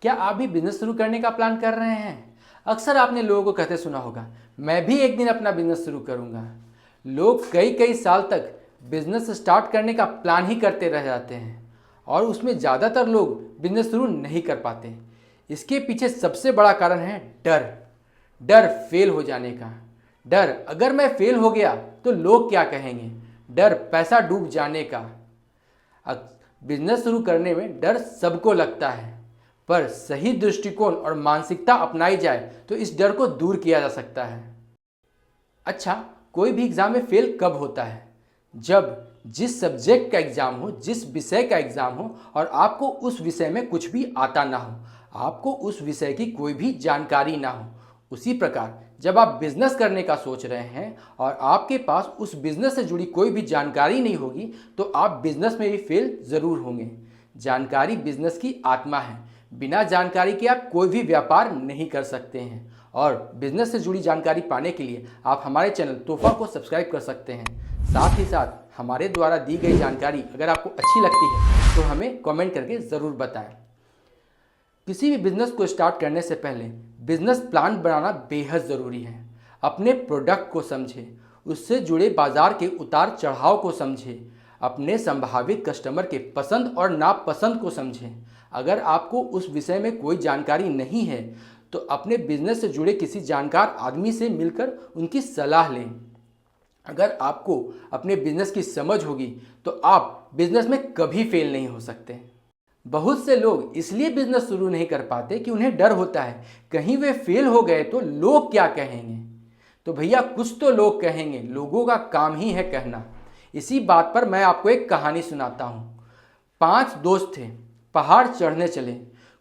क्या आप भी बिजनेस शुरू करने का प्लान कर रहे हैं? अक्सर आपने लोगों को कहते सुना होगा, मैं भी एक दिन अपना बिजनेस शुरू करूंगा। लोग कई कई साल तक बिजनेस स्टार्ट करने का प्लान ही करते रह जाते हैं और उसमें ज़्यादातर लोग बिजनेस शुरू नहीं कर पाते। इसके पीछे सबसे बड़ा कारण है डर। डर फेल हो जाने का। डर, अगर मैं फेल हो गया तो लोग क्या कहेंगे। डर पैसा डूब जाने का। बिजनेस शुरू करने में डर सबको लगता है, पर सही दृष्टिकोण और मानसिकता अपनाई जाए तो इस डर को दूर किया जा सकता है। अच्छा, कोई भी एग्जाम में फेल कब होता है? जब जिस सब्जेक्ट का एग्जाम हो, जिस विषय का एग्जाम हो और आपको उस विषय में कुछ भी आता ना हो, आपको उस विषय की कोई भी जानकारी ना हो। उसी प्रकार जब आप बिजनेस करने का सोच रहे हैं और आपके पास उस बिजनेस से जुड़ी कोई भी जानकारी नहीं होगी तो आप बिजनेस में भी फेल ज़रूर होंगे। जानकारी बिजनेस की आत्मा है। बिना जानकारी के आप कोई भी व्यापार नहीं कर सकते हैं और बिजनेस से जुड़ी जानकारी पाने के लिए आप हमारे चैनल तोहफा को सब्सक्राइब कर सकते हैं। साथ ही साथ हमारे द्वारा दी गई जानकारी अगर आपको अच्छी लगती है तो हमें कमेंट करके ज़रूर बताएं। किसी भी बिजनेस को स्टार्ट करने से पहले बिजनेस प्लान बनाना बेहद ज़रूरी है। अपने प्रोडक्ट को समझें, उससे जुड़े बाजार के उतार चढ़ाव को समझें, अपने संभावित कस्टमर के पसंद और नापसंद को समझें। अगर आपको उस विषय में कोई जानकारी नहीं है तो अपने बिजनेस से जुड़े किसी जानकार आदमी से मिलकर उनकी सलाह लें। अगर आपको अपने बिजनेस की समझ होगी तो आप बिजनेस में कभी फेल नहीं हो सकते। बहुत से लोग इसलिए बिजनेस शुरू नहीं कर पाते कि उन्हें डर होता है कहीं वे फेल हो गए तो लोग क्या कहेंगे। तो भैया, कुछ तो लोग कहेंगे, लोगों का काम ही है कहना। इसी बात पर मैं आपको एक कहानी सुनाता हूँ। 5 दोस्त थे, पहाड़ चढ़ने चले।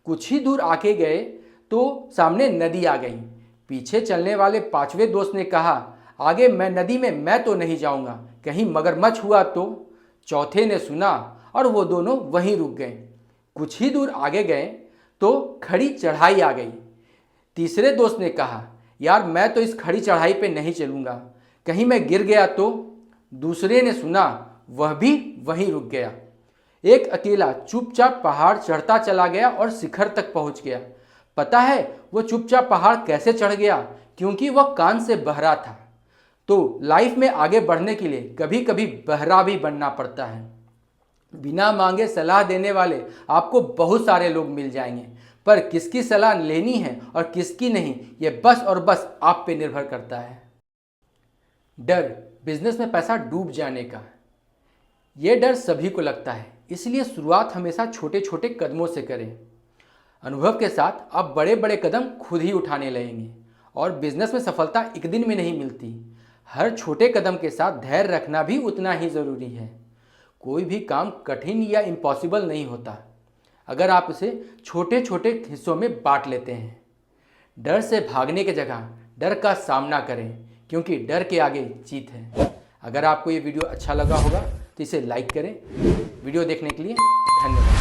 कुछ ही दूर आके गए तो सामने नदी आ गई। पीछे चलने वाले 5वें दोस्त ने कहा, आगे मैं नदी में मैं तो नहीं जाऊंगा, कहीं मगरमच्छ हुआ तो। चौथे ने सुना और वो दोनों वहीं रुक गए। कुछ ही दूर आगे गए तो खड़ी चढ़ाई आ गई। तीसरे दोस्त ने कहा, यार मैं तो इस खड़ी चढ़ाई पे नहीं चलूँगा, कहीं मैं गिर गया तो। दूसरे ने सुना, वह भी वहीं रुक गया। एक अकेला चुपचाप पहाड़ चढ़ता चला गया और शिखर तक पहुंच गया। पता है वो चुपचाप पहाड़ कैसे चढ़ गया? क्योंकि वह कान से बहरा था। तो लाइफ में आगे बढ़ने के लिए कभी कभी बहरा भी बनना पड़ता है। बिना मांगे सलाह देने वाले आपको बहुत सारे लोग मिल जाएंगे, पर किसकी सलाह लेनी है और किसकी नहीं, ये बस और बस आप पे निर्भर करता है। डर बिजनेस में पैसा डूब जाने का। ये डर सभी को लगता है, इसलिए शुरुआत हमेशा छोटे छोटे कदमों से करें। अनुभव के साथ आप बड़े बड़े कदम खुद ही उठाने लगेंगे और बिजनेस में सफलता एक दिन में नहीं मिलती। हर छोटे कदम के साथ धैर्य रखना भी उतना ही ज़रूरी है। कोई भी काम कठिन या इम्पॉसिबल नहीं होता अगर आप उसे छोटे छोटे हिस्सों में बांट लेते हैं। डर से भागने की जगह डर का सामना करें, क्योंकि डर के आगे जीत है। अगर आपको ये वीडियो अच्छा लगा होगा तो इसे लाइक करें। वीडियो देखने के लिए धन्यवाद।